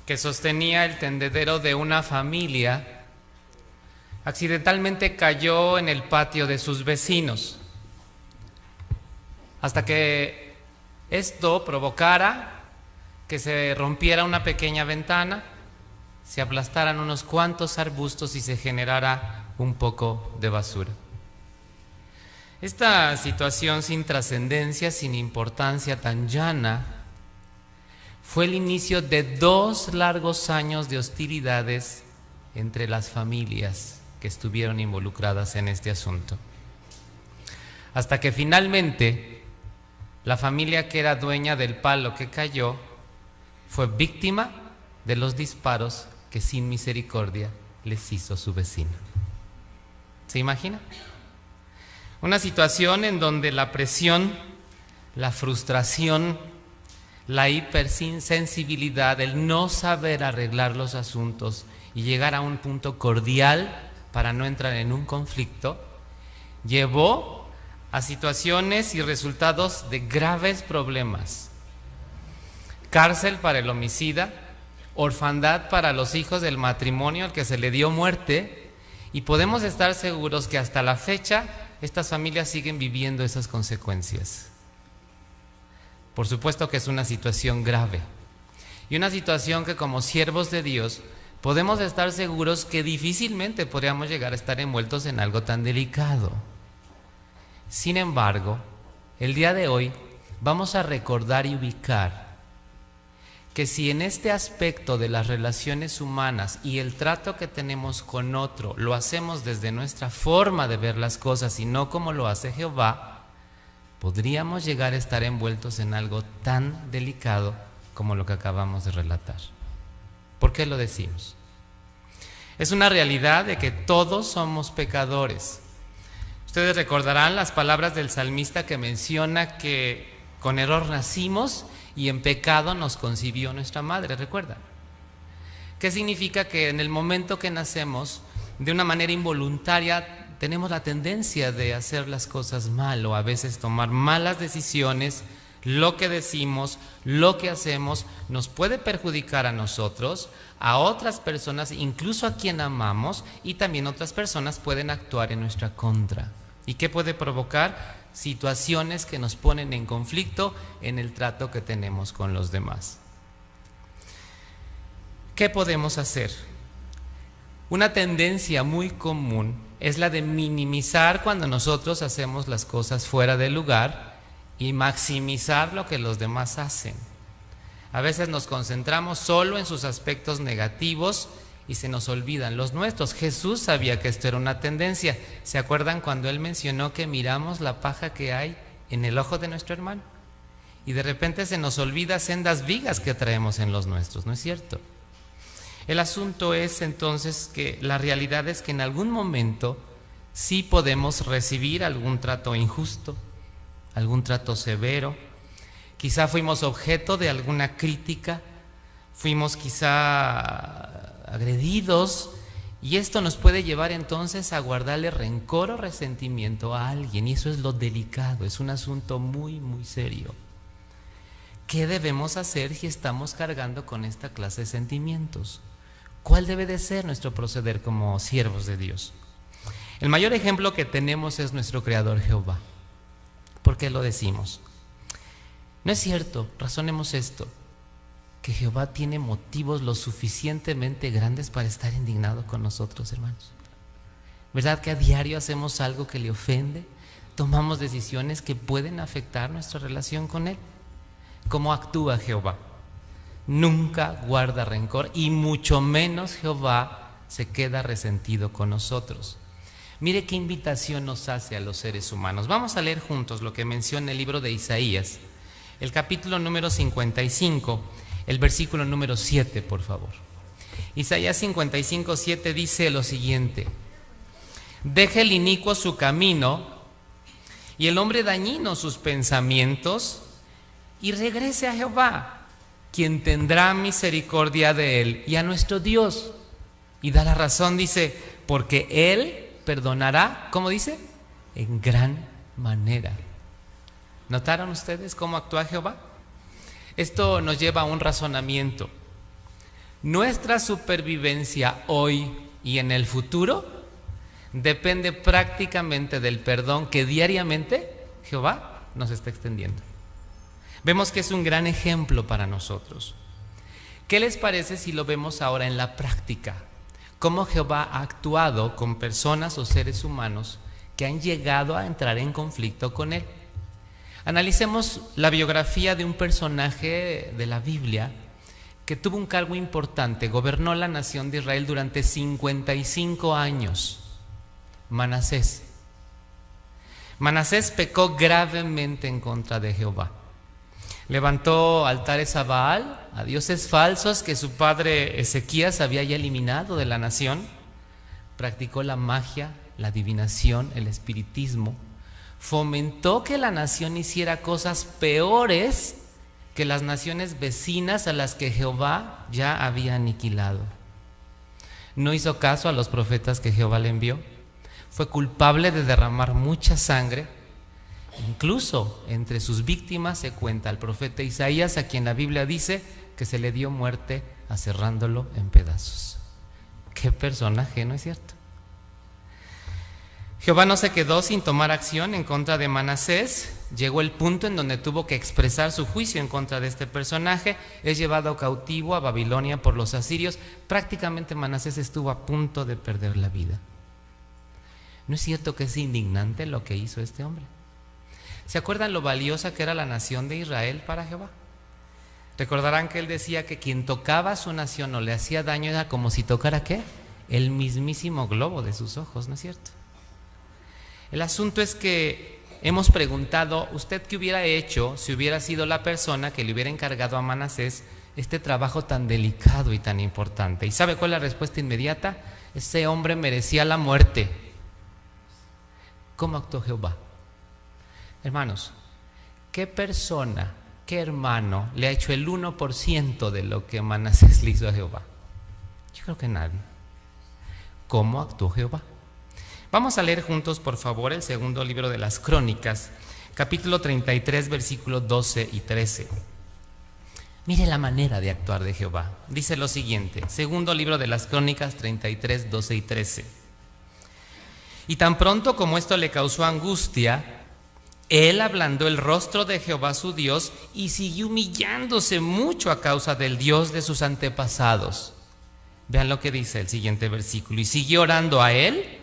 que sostenía el tendedero de una familia, accidentalmente cayó en el patio de sus vecinos, hasta que esto provocara que se rompiera una pequeña ventana, se aplastaran unos cuantos arbustos y se generara un poco de basura. Esta situación sin trascendencia, sin importancia, tan llana, fue el inicio de 2 largos años de hostilidades entre las familias que estuvieron involucradas en este asunto. Hasta que finalmente la familia que era dueña del palo que cayó fue víctima de los disparos que sin misericordia les hizo su vecino. ¿Se imagina? Una situación en donde la presión, la frustración, la hipersensibilidad, el no saber arreglar los asuntos y llegar a un punto cordial para no entrar en un conflicto, llevó a situaciones y resultados de graves problemas. Cárcel para el homicida, orfandad para los hijos del matrimonio al que se le dio muerte, y podemos estar seguros que hasta la fecha estas familias siguen viviendo esas consecuencias. Por supuesto que es una situación grave y una situación que como siervos de Dios podemos estar seguros que difícilmente podríamos llegar a estar envueltos en algo tan delicado. Sin embargo, el día de hoy vamos a recordar y ubicar que si en este aspecto de las relaciones humanas y el trato que tenemos con otro lo hacemos desde nuestra forma de ver las cosas y no como lo hace Jehová, podríamos llegar a estar envueltos en algo tan delicado como lo que acabamos de relatar. ¿Por qué lo decimos? Es una realidad de que todos somos pecadores. Ustedes recordarán las palabras del salmista que menciona que con error nacimos y en pecado nos concibió nuestra madre, ¿recuerdan? ¿Qué significa? Que en el momento que nacemos, de una manera involuntaria, tenemos la tendencia de hacer las cosas mal o a veces tomar malas decisiones. Lo que decimos, lo que hacemos nos puede perjudicar a nosotros, a otras personas, incluso a quien amamos, y también otras personas pueden actuar en nuestra contra. ¿Y qué puede provocar? Situaciones que nos ponen en conflicto en el trato que tenemos con los demás. ¿Qué podemos hacer? Una tendencia muy común es la de minimizar cuando nosotros hacemos las cosas fuera de lugar y maximizar lo que los demás hacen. A veces nos concentramos solo en sus aspectos negativos y se nos olvidan los nuestros. Jesús sabía que esto era una tendencia. ¿Se acuerdan cuando Él mencionó que miramos la paja que hay en el ojo de nuestro hermano? Y de repente se nos olvida sendas vigas que traemos en los nuestros, ¿no es cierto? El asunto es entonces que la realidad es que en algún momento sí podemos recibir algún trato injusto, algún trato severo. Quizá fuimos objeto de alguna crítica, fuimos quizá agredidos, y esto nos puede llevar entonces a guardarle rencor o resentimiento a alguien, y eso es lo delicado, es un asunto muy, muy serio. ¿Qué debemos hacer si estamos cargando con esta clase de sentimientos? ¿Cuál debe de ser nuestro proceder como siervos de Dios? El mayor ejemplo que tenemos es nuestro Creador Jehová. ¿Por qué lo decimos? No es cierto, razonemos esto, que Jehová tiene motivos lo suficientemente grandes para estar indignado con nosotros, hermanos. ¿Verdad que a diario hacemos algo que le ofende? Tomamos decisiones que pueden afectar nuestra relación con Él. ¿Cómo actúa Jehová? Nunca guarda rencor y mucho menos Jehová se queda resentido con nosotros. Mire qué invitación nos hace a los seres humanos. Vamos a leer juntos lo que menciona el libro de Isaías, el capítulo número 55, el versículo número 7, por favor. Isaías 55, 7 dice lo siguiente: deje el inicuo su camino y el hombre dañino sus pensamientos, y regrese a Jehová, quien tendrá misericordia de él, y a nuestro Dios. Y da la razón, dice, porque Él perdonará, ¿cómo dice? En gran manera. ¿Notaron ustedes cómo actúa Jehová? Esto nos lleva a un razonamiento. Nuestra supervivencia hoy y en el futuro depende prácticamente del perdón que diariamente Jehová nos está extendiendo. Vemos que es un gran ejemplo para nosotros. ¿Qué les parece si lo vemos ahora en la práctica? Cómo Jehová ha actuado con personas o seres humanos que han llegado a entrar en conflicto con Él. Analicemos la biografía de un personaje de la Biblia que tuvo un cargo importante, gobernó la nación de Israel durante 55 años, Manasés. Manasés pecó gravemente en contra de Jehová. Levantó altares a Baal, a dioses falsos que su padre Ezequías había ya eliminado de la nación. Practicó la magia, la adivinación, el espiritismo. Fomentó que la nación hiciera cosas peores que las naciones vecinas a las que Jehová ya había aniquilado. No hizo caso a los profetas que Jehová le envió. Fue culpable de derramar mucha sangre. Incluso entre sus víctimas se cuenta al profeta Isaías, a quien la Biblia dice que se le dio muerte aserrándolo en pedazos. Qué personaje, ¿no es cierto? Jehová no se quedó sin tomar acción en contra de Manasés. Llegó el punto en donde tuvo que expresar su juicio en contra de este personaje. Es llevado cautivo a Babilonia por los asirios. Prácticamente Manasés estuvo a punto de perder la vida. ¿No es cierto que es indignante lo que hizo este hombre? ¿Se acuerdan lo valiosa que era la nación de Israel para Jehová? Recordarán que él decía que quien tocaba a su nación o le hacía daño era como si tocara ¿qué? El mismísimo globo de sus ojos, ¿no es cierto? El asunto es que hemos preguntado, ¿usted qué hubiera hecho si hubiera sido la persona que le hubiera encargado a Manasés este trabajo tan delicado y tan importante? ¿Y sabe cuál es la respuesta inmediata? Ese hombre merecía la muerte. ¿Cómo actuó Jehová? Hermanos, ¿qué persona, qué hermano le ha hecho el 1% de lo que Manasés le hizo a Jehová? Yo creo que nadie. ¿Cómo actuó Jehová? Vamos a leer juntos, por favor, el segundo libro de las Crónicas, capítulo 33, versículos 12 y 13. Mire la manera de actuar de Jehová. Dice lo siguiente, segundo libro de las Crónicas 33, 12 y 13. Y tan pronto como esto le causó angustia, él ablandó el rostro de Jehová su Dios y siguió humillándose mucho a causa del Dios de sus antepasados. Vean lo que dice el siguiente versículo. Y siguió orando a él,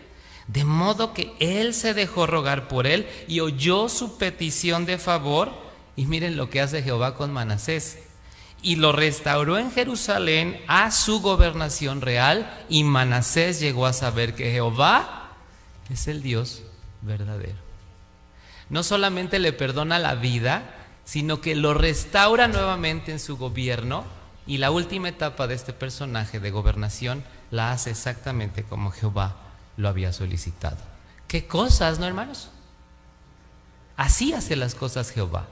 de modo que él se dejó rogar por él y oyó su petición de favor. Y miren lo que hace Jehová con Manasés. Y lo restauró en Jerusalén a su gobernación real, y Manasés llegó a saber que Jehová es el Dios verdadero. No solamente le perdona la vida, sino que lo restaura nuevamente en su gobierno, y la última etapa de este personaje de gobernación la hace exactamente como Jehová lo había solicitado. ¿Qué cosas, no, hermanos? Así hace las cosas Jehová.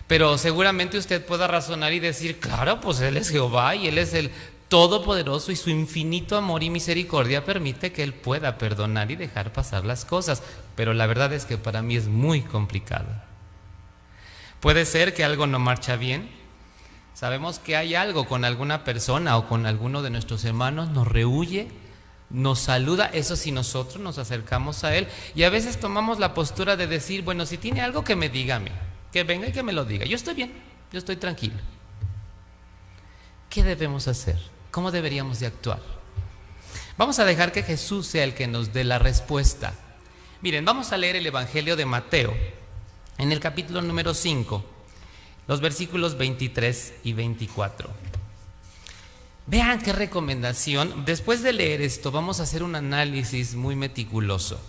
Pero seguramente usted pueda razonar y decir, claro, pues Él es Jehová y Él es el Todopoderoso y su infinito amor y misericordia permite que Él pueda perdonar y dejar pasar las cosas. Pero la verdad es que para mí es muy complicado. Puede ser que algo no marcha bien. Sabemos que hay algo con alguna persona o con alguno de nuestros hermanos, nos rehúye, nos saluda, eso sí, nosotros nos acercamos a Él y a veces tomamos la postura de decir, bueno, si tiene algo que me diga a mí, que venga y que me lo diga, yo estoy bien, yo estoy tranquilo. ¿Qué debemos hacer? ¿Cómo deberíamos de actuar? Vamos a dejar que Jesús sea el que nos dé la respuesta. Miren, vamos a leer el Evangelio de Mateo, en el capítulo número 5, los versículos 23 y 24. Vean qué recomendación. Después de leer esto, vamos a hacer un análisis muy meticuloso.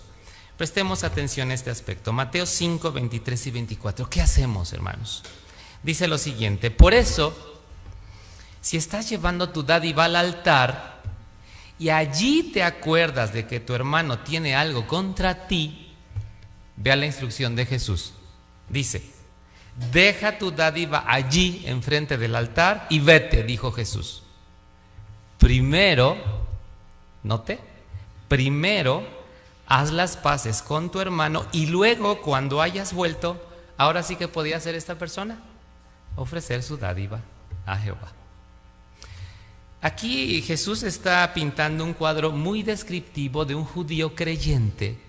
Prestemos atención a este aspecto. Mateo 5, 23 y 24. ¿Qué hacemos, hermanos? Dice lo siguiente: por eso, si estás llevando tu dádiva al altar y allí te acuerdas de que tu hermano tiene algo contra ti, vea la instrucción de Jesús. Dice: deja tu dádiva allí enfrente del altar y vete, dijo Jesús. Primero, note, primero haz las paces con tu hermano y luego, cuando hayas vuelto, ahora sí que podía hacer esta persona, ofrecer su dádiva a Jehová. Aquí Jesús está pintando un cuadro muy descriptivo de un judío creyente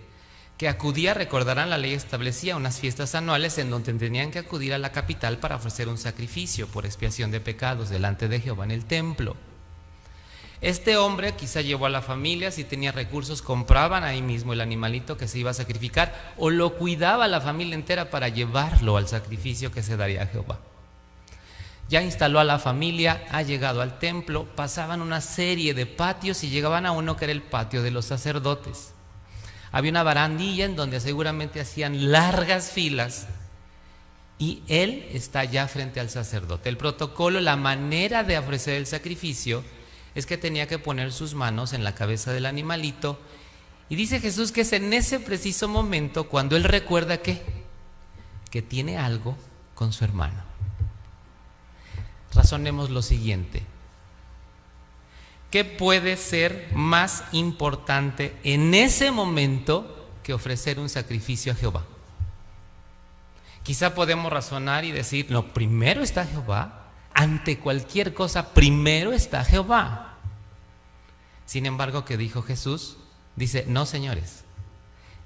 que acudía, recordarán, la ley establecía unas fiestas anuales en donde tenían que acudir a la capital para ofrecer un sacrificio por expiación de pecados delante de Jehová en el templo. Este hombre quizá llevó a la familia, si tenía recursos compraban ahí mismo el animalito que se iba a sacrificar, o lo cuidaba la familia entera para llevarlo al sacrificio que se daría a Jehová. Ya instaló a la familia, ha llegado al templo, pasaban una serie de patios y llegaban a uno que era el patio de los sacerdotes. Había una barandilla en donde seguramente hacían largas filas y él está ya frente al sacerdote. El protocolo, la manera de ofrecer el sacrificio es que tenía que poner sus manos en la cabeza del animalito, y dice Jesús que es en ese preciso momento cuando él recuerda que tiene algo con su hermano. Razonemos lo siguiente: ¿qué puede ser más importante en ese momento que ofrecer un sacrificio a Jehová? Quizá podemos razonar y decir, no, primero está Jehová. Ante cualquier cosa, primero está Jehová. Sin embargo, ¿qué dijo Jesús? Dice, no, señores.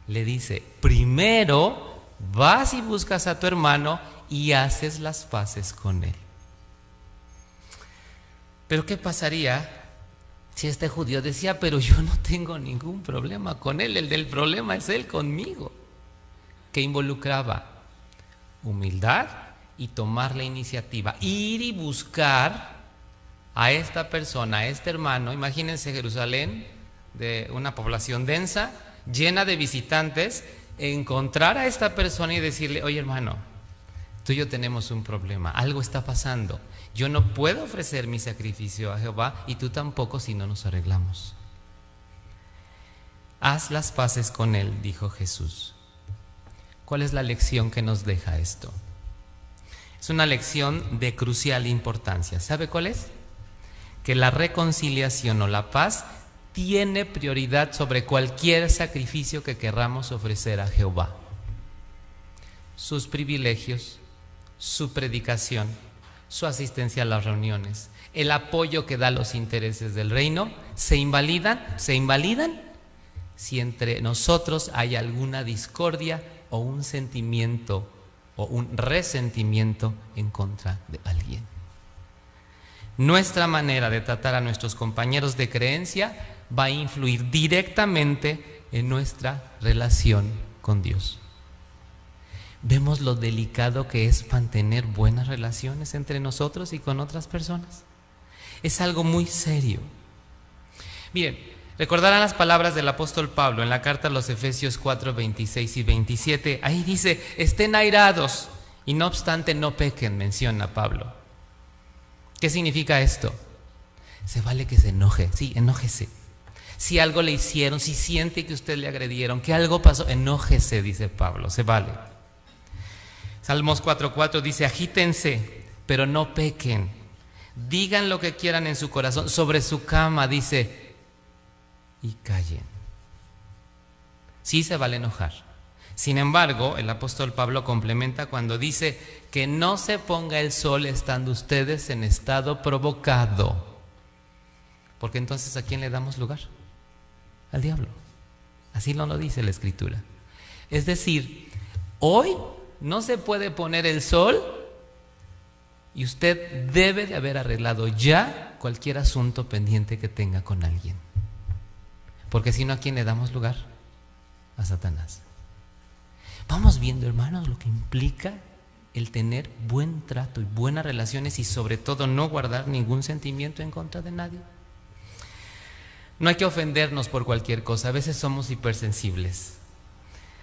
Le dice, primero vas y buscas a tu hermano y haces las paces con él. Pero ¿qué pasaría si este judío decía, pero yo no tengo ningún problema con él, el del problema es él conmigo? ¿Qué involucraba? Humildad y tomar la iniciativa, ir y buscar a esta persona, a este hermano. Imagínense Jerusalén, de una población densa, llena de visitantes, encontrar a esta persona y decirle, oye hermano, tú y yo tenemos un problema, algo está pasando, yo no puedo ofrecer mi sacrificio a Jehová y tú tampoco si no nos arreglamos. Haz las paces con él, dijo Jesús. ¿Cuál es la lección que nos deja esto? Es una lección de crucial importancia. ¿Sabe cuál es? Que la reconciliación o la paz tiene prioridad sobre cualquier sacrificio que querramos ofrecer a Jehová. Sus privilegios, su predicación, su asistencia a las reuniones, el apoyo que da a los intereses del reino, se invalidan si entre nosotros hay alguna discordia o un sentimiento o un resentimiento en contra de alguien. Nuestra manera de tratar a nuestros compañeros de creencia va a influir directamente en nuestra relación con Dios. ¿Vemos lo delicado que es mantener buenas relaciones entre nosotros y con otras personas? Es algo muy serio. Miren, recordarán las palabras del apóstol Pablo en la carta a los Efesios 4, 26 y 27. Ahí dice, estén airados y no obstante no pequen, menciona Pablo. ¿Qué significa esto? Se vale que se enoje, sí, enójese. Si algo le hicieron, si siente que usted le agredieron, que algo pasó, enójese, dice Pablo, se vale. Salmos 4:4 dice, agítense, pero no pequen. Digan lo que quieran en su corazón, sobre su cama, dice, y callen. Sí se vale enojar. Sin embargo, el apóstol Pablo complementa cuando dice que no se ponga el sol estando ustedes en estado provocado. Porque entonces, ¿a quién le damos lugar? Al diablo. Así no lo dice la Escritura. Es decir, hoy no se puede poner el sol y usted debe de haber arreglado ya cualquier asunto pendiente que tenga con alguien. Porque si no, ¿a quién le damos lugar? A Satanás. Vamos viendo, hermanos, lo que implica el tener buen trato y buenas relaciones y sobre todo no guardar ningún sentimiento en contra de nadie. No hay que ofendernos por cualquier cosa, a veces somos hipersensibles.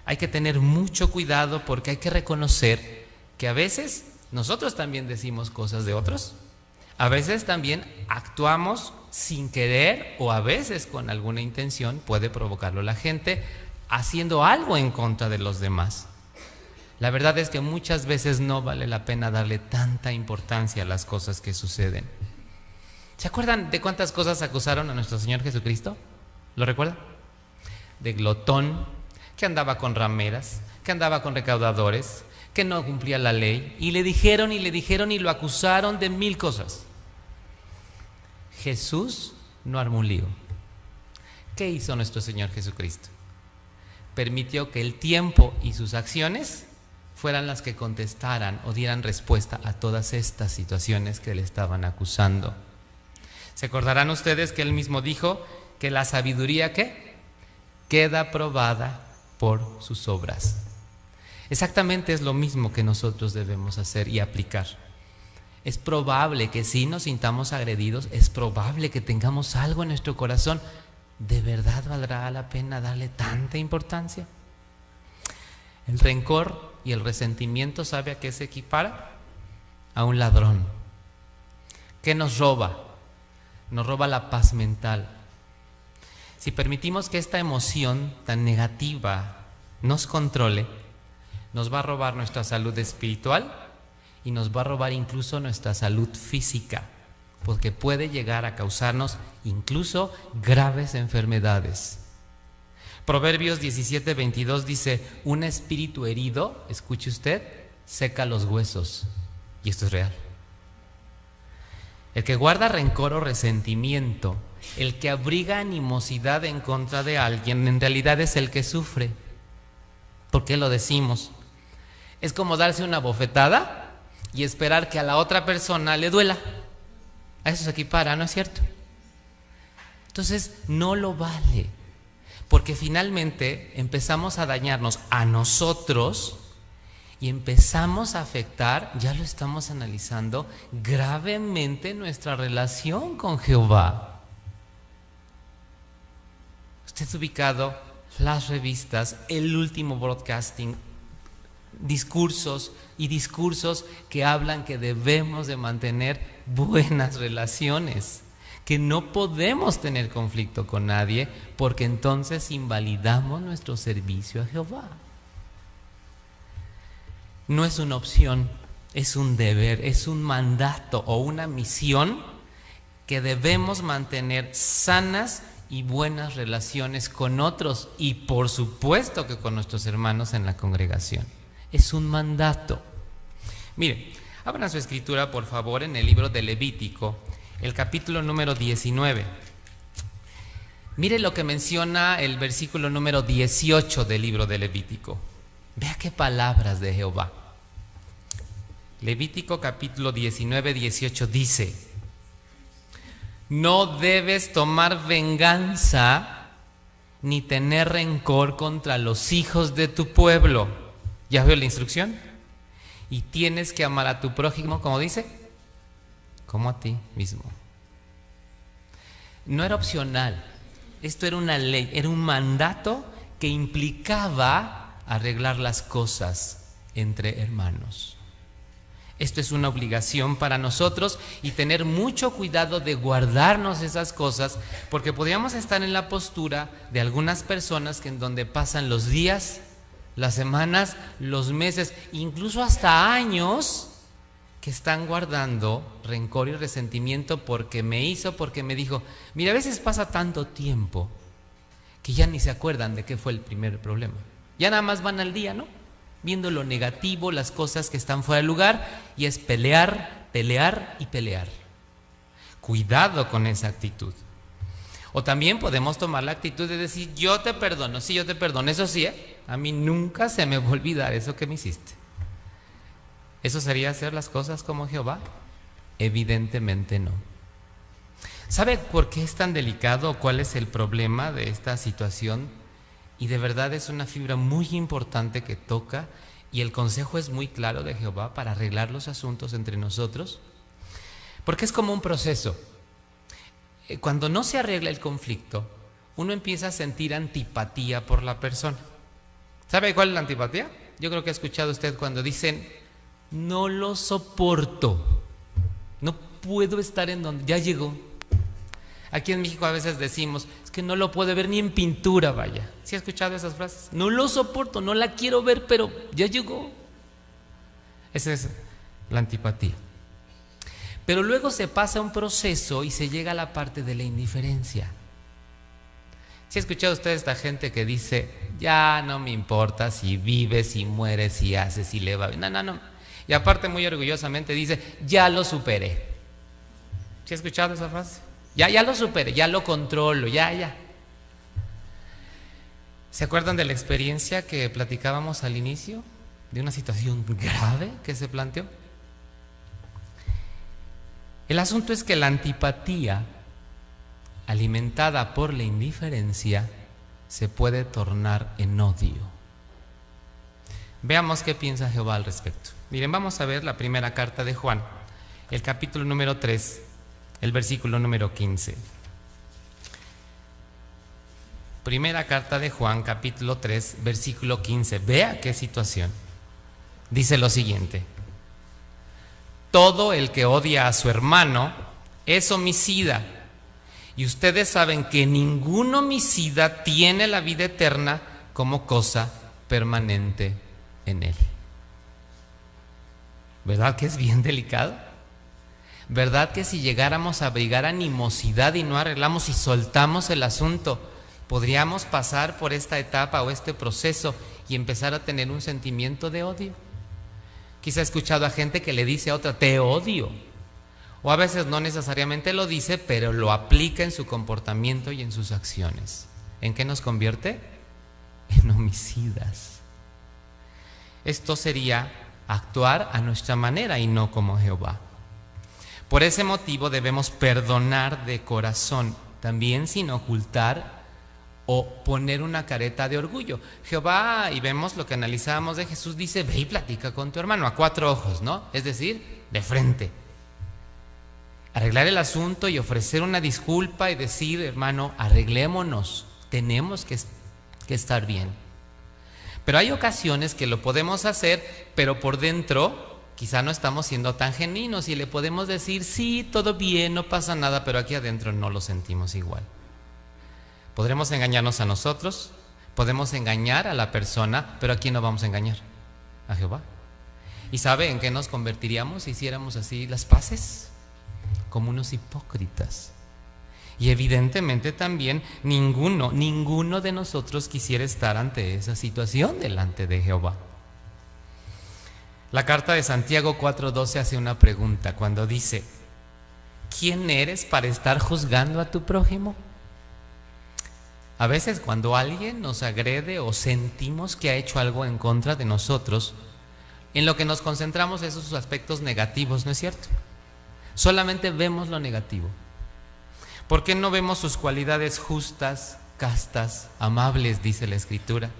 Hay que tener mucho cuidado porque hay que reconocer que a veces nosotros también decimos cosas de otros, a veces también actuamos sin querer o a veces con alguna intención, puede provocarlo la gente, haciendo algo en contra de los demás. La verdad es que muchas veces no vale la pena darle tanta importancia a las cosas que suceden. ¿Se acuerdan de cuántas cosas acusaron a nuestro Señor Jesucristo? ¿Lo recuerdan? De glotón, que andaba con rameras, que andaba con recaudadores, que no cumplía la ley, y le dijeron y lo acusaron de 1000 cosas. Jesús no armó un lío. ¿Qué hizo nuestro Señor Jesucristo? Permitió que el tiempo y sus acciones fueran las que contestaran o dieran respuesta a todas estas situaciones que le estaban acusando. ¿Se acordarán ustedes que él mismo dijo que la sabiduría ¿qué? Queda probada por sus obras? Exactamente es lo mismo que nosotros debemos hacer y aplicar. Es probable que sí nos sintamos agredidos, es probable que tengamos algo en nuestro corazón. ¿De verdad valdrá la pena darle tanta importancia? El rencor y el resentimiento, ¿sabe a qué se equipara? A un ladrón. ¿Qué nos roba? Nos roba la paz mental. Si permitimos que esta emoción tan negativa nos controle, nos va a robar nuestra salud espiritual y nos va a robar incluso nuestra salud física, porque puede llegar a causarnos incluso graves enfermedades. Proverbios 17:22 dice: un espíritu herido, escuche usted, seca los huesos. Y esto es real. El que guarda rencor o resentimiento, el que abriga animosidad en contra de alguien, en realidad es el que sufre. ¿Por qué lo decimos? Es como darse una bofetada y esperar que a la otra persona le duela. A eso se equipara, ¿no es cierto? Entonces no lo vale, porque finalmente empezamos a dañarnos a nosotros y empezamos a afectar, ya lo estamos analizando, gravemente nuestra relación con Jehová. Usted ha ubicado las revistas, el último broadcasting, discursos que hablan que debemos de mantener buenas relaciones, que no podemos tener conflicto con nadie, porque entonces invalidamos nuestro servicio a Jehová. No es una opción, es un deber, es un mandato o una misión que debemos mantener sanas y buenas relaciones con otros y por supuesto que con nuestros hermanos en la congregación. Es un mandato. Miren, abran su escritura por favor en el libro de Levítico, el capítulo número 19. Mire lo que menciona el versículo número 18 del libro de Levítico. Vea qué palabras de Jehová. Levítico capítulo 19, 18 dice: no debes tomar venganza ni tener rencor contra los hijos de tu pueblo. ¿Ya veo la instrucción? Y tienes que amar a tu prójimo, como dice, como a ti mismo. No era opcional, esto era una ley, era un mandato que implicaba arreglar las cosas entre hermanos. Esto es una obligación para nosotros y tener mucho cuidado de guardarnos esas cosas, porque podríamos estar en la postura de algunas personas que en donde pasan los días, las semanas, los meses, incluso hasta años, que están guardando rencor y resentimiento porque me hizo, porque me dijo. Mira, a veces pasa tanto tiempo que ya ni se acuerdan de qué fue el primer problema. Ya nada más van al día, ¿no? Viendo lo negativo, las cosas que están fuera de lugar, y es pelear, pelear y pelear. Cuidado con esa actitud. O también podemos tomar la actitud de decir: yo te perdono, sí, yo te perdono. Eso sí, a mí nunca se me va a olvidar eso que me hiciste. ¿Eso sería hacer las cosas como Jehová? Evidentemente no. ¿Sabe por qué es tan delicado? ¿Cuál es el problema de esta situación? Y de verdad es una fibra muy importante que toca, y el consejo es muy claro de Jehová para arreglar los asuntos entre nosotros, porque es como un proceso. Cuando no se arregla el conflicto, uno empieza a sentir antipatía por la persona. ¿Sabe cuál es la antipatía? Yo creo que ha escuchado usted cuando dicen: no lo soporto, no puedo estar en donde ya llegó. Aquí en México a veces decimos: es que no lo puede ver ni en pintura, vaya. ¿Sí ha escuchado esas frases? No lo soporto, no la quiero ver, pero ya llegó. Esa es la antipatía. Pero luego se pasa un proceso y se llega a la parte de la indiferencia. ¿Sí ha escuchado usted esta gente que dice: ya no me importa si vive, si muere, si hace, si le va bien? No. Y aparte muy orgullosamente dice: ya lo superé. ¿Sí ha escuchado esa frase? Ya lo superé, ya lo controlo, ya. ¿Se acuerdan de la experiencia que platicábamos al inicio? De una situación grave que se planteó. El asunto es que la antipatía, alimentada por la indiferencia, se puede tornar en odio. Veamos qué piensa Jehová al respecto. Miren, vamos a ver la primera carta de Juan, el capítulo número 3, el versículo número 15. Primera carta de Juan, capítulo 3, versículo 15. Vea qué situación. Dice lo siguiente: todo el que odia a su hermano es homicida, y ustedes saben que ningún homicida tiene la vida eterna como cosa permanente en él. ¿Verdad que es bien delicado? ¿Verdad que si llegáramos a abrigar animosidad y no arreglamos y soltamos el asunto, podríamos pasar por esta etapa o este proceso y empezar a tener un sentimiento de odio? Quizá he escuchado a gente que le dice a otra, te odio. O a veces no necesariamente lo dice, pero lo aplica en su comportamiento y en sus acciones. ¿En qué nos convierte? En homicidas. Esto sería actuar a nuestra manera y no como Jehová. Por ese motivo debemos perdonar de corazón, también sin ocultar o poner una careta de orgullo. Jehová, y vemos lo que analizábamos de Jesús, dice, ve y platica con tu hermano a cuatro ojos, ¿no? Es decir, de frente. Arreglar el asunto y ofrecer una disculpa y decir, hermano, arreglémonos, tenemos que estar bien. Pero hay ocasiones que lo podemos hacer, pero por dentro quizá no estamos siendo tan genuinos y le podemos decir, sí, todo bien, no pasa nada, pero aquí adentro no lo sentimos igual. Podremos engañarnos a nosotros, podemos engañar a la persona, pero ¿a quién no vamos a engañar? A Jehová. ¿Y sabe en qué nos convertiríamos si hiciéramos así las paces? Como unos hipócritas. Y evidentemente también ninguno de nosotros quisiera estar ante esa situación delante de Jehová. La carta de Santiago 4:12 hace una pregunta cuando dice, ¿quién eres para estar juzgando a tu prójimo? A veces cuando alguien nos agrede o sentimos que ha hecho algo en contra de nosotros, en lo que nos concentramos es sus aspectos negativos, ¿no es cierto? Solamente vemos lo negativo. ¿Por qué no vemos sus cualidades justas, castas, amables, dice la Escritura?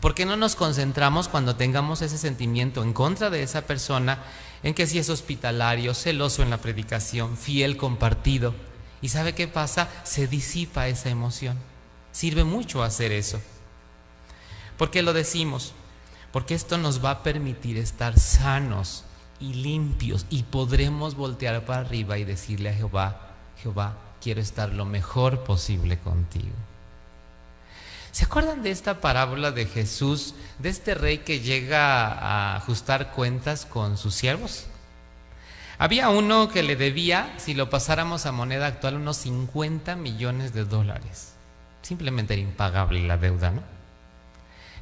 ¿Por qué no nos concentramos cuando tengamos ese sentimiento en contra de esa persona, en que si es hospitalario, celoso en la predicación, fiel, compartido? ¿Y sabe qué pasa? Se disipa esa emoción. Sirve mucho hacer eso. ¿Por qué lo decimos? Porque esto nos va a permitir estar sanos y limpios y podremos voltear para arriba y decirle a Jehová, Jehová, quiero estar lo mejor posible contigo. ¿Se acuerdan de esta parábola de Jesús, de este rey que llega a ajustar cuentas con sus siervos? Había uno que le debía, si lo pasáramos a moneda actual, unos 50 millones de dólares. Simplemente era impagable la deuda, ¿no?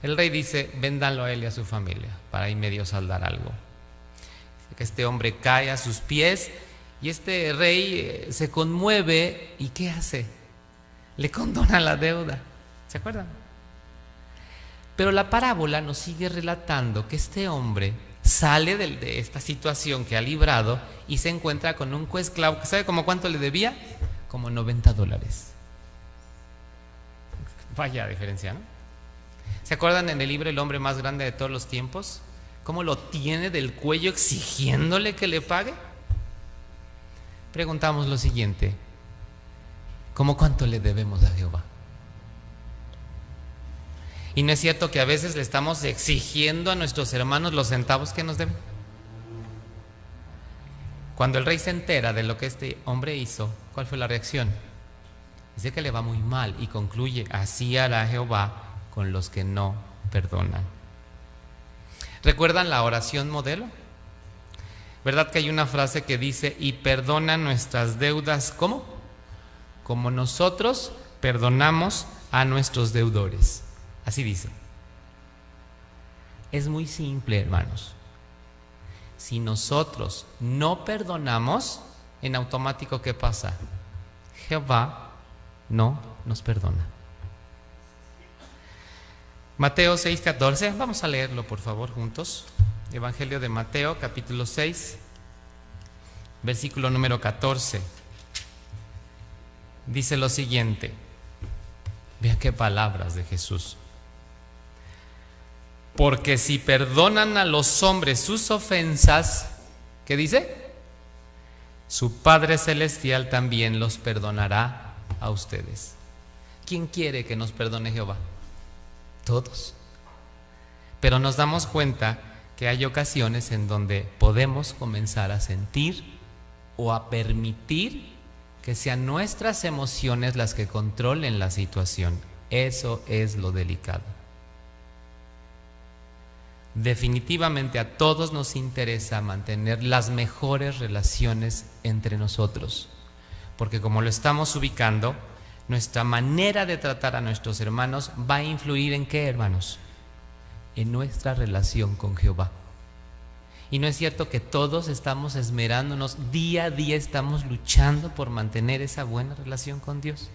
El rey dice, véndanlo a él y a su familia para ahí medio saldar algo. Que este hombre cae a sus pies y este rey se conmueve y ¿qué hace? Le condona la deuda. ¿Se acuerdan? Pero la parábola nos sigue relatando que este hombre sale de esta situación que ha librado y se encuentra con un coesclavo que ¿sabe como cuánto le debía? Como $90. Vaya diferencia, ¿no? ¿Se acuerdan en el libro El hombre más grande de todos los tiempos? ¿Cómo lo tiene del cuello exigiéndole que le pague? Preguntamos lo siguiente: ¿cómo cuánto le debemos a Jehová? ¿Y no es cierto que a veces le estamos exigiendo a nuestros hermanos los centavos que nos deben? Cuando el rey se entera de lo que este hombre hizo, ¿cuál fue la reacción? Dice que le va muy mal y concluye, así hará Jehová con los que no perdonan. ¿Recuerdan la oración modelo? ¿Verdad que hay una frase que dice, y perdona nuestras deudas, ¿cómo? Como nosotros perdonamos a nuestros deudores. Así dice. Es muy simple, hermanos. Si nosotros no perdonamos, en automático, ¿qué pasa? Jehová no nos perdona. Mateo 6:14, vamos a leerlo por favor juntos. Evangelio de Mateo, capítulo 6, versículo número 14. Dice lo siguiente. Vean qué palabras de Jesús. Porque si perdonan a los hombres sus ofensas, ¿qué dice? Su Padre Celestial también los perdonará a ustedes. ¿Quién quiere que nos perdone Jehová? Todos. Pero nos damos cuenta que hay ocasiones en donde podemos comenzar a sentir o a permitir que sean nuestras emociones las que controlen la situación. Eso es lo delicado. Definitivamente a todos nos interesa mantener las mejores relaciones entre nosotros, porque como lo estamos ubicando, nuestra manera de tratar a nuestros hermanos va a influir ¿en qué, hermanos? En nuestra relación con Jehová. Y no es cierto que todos estamos esmerándonos, día a día estamos luchando por mantener esa buena relación con Dios.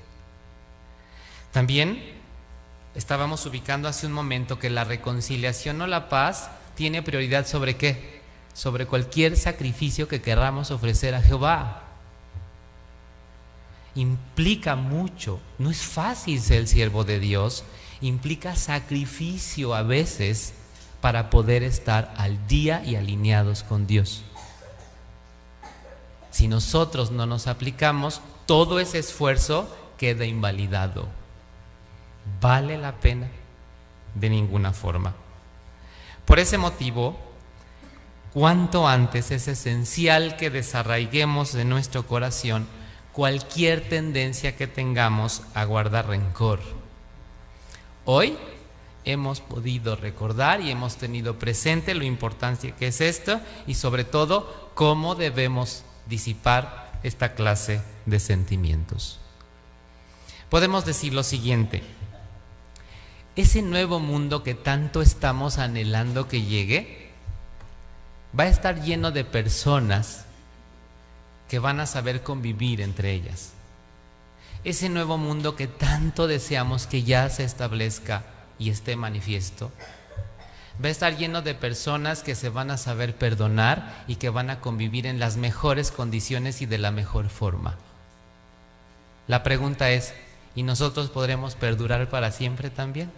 También estábamos ubicando hace un momento que la reconciliación o la paz tiene prioridad ¿sobre qué? Sobre cualquier sacrificio que queramos ofrecer a Jehová. Implica mucho, no es fácil ser el siervo de Dios, implica sacrificio a veces para poder estar al día y alineados con Dios. Si nosotros no nos aplicamos, todo ese esfuerzo queda invalidado. ¿Vale la pena? De ninguna forma. Por ese motivo, cuanto antes es esencial que desarraiguemos de nuestro corazón cualquier tendencia que tengamos a guardar rencor. Hoy hemos podido recordar y hemos tenido presente lo importante que es esto y sobre todo cómo debemos disipar esta clase de sentimientos. Podemos decir lo siguiente: ese nuevo mundo que tanto estamos anhelando que llegue va a estar lleno de personas que van a saber convivir entre ellas. Ese nuevo mundo que tanto deseamos que ya se establezca y esté manifiesto, va a estar lleno de personas que se van a saber perdonar y que van a convivir en las mejores condiciones y de la mejor forma. La pregunta es, ¿y nosotros podremos perdurar para siempre también?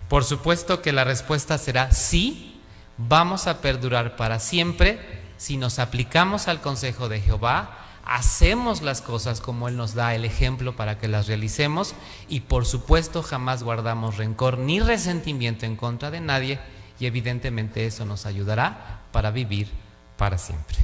Por supuesto que la respuesta será sí, vamos a perdurar para siempre si nos aplicamos al consejo de Jehová, hacemos las cosas como Él nos da el ejemplo para que las realicemos y por supuesto jamás guardamos rencor ni resentimiento en contra de nadie y evidentemente eso nos ayudará para vivir para siempre.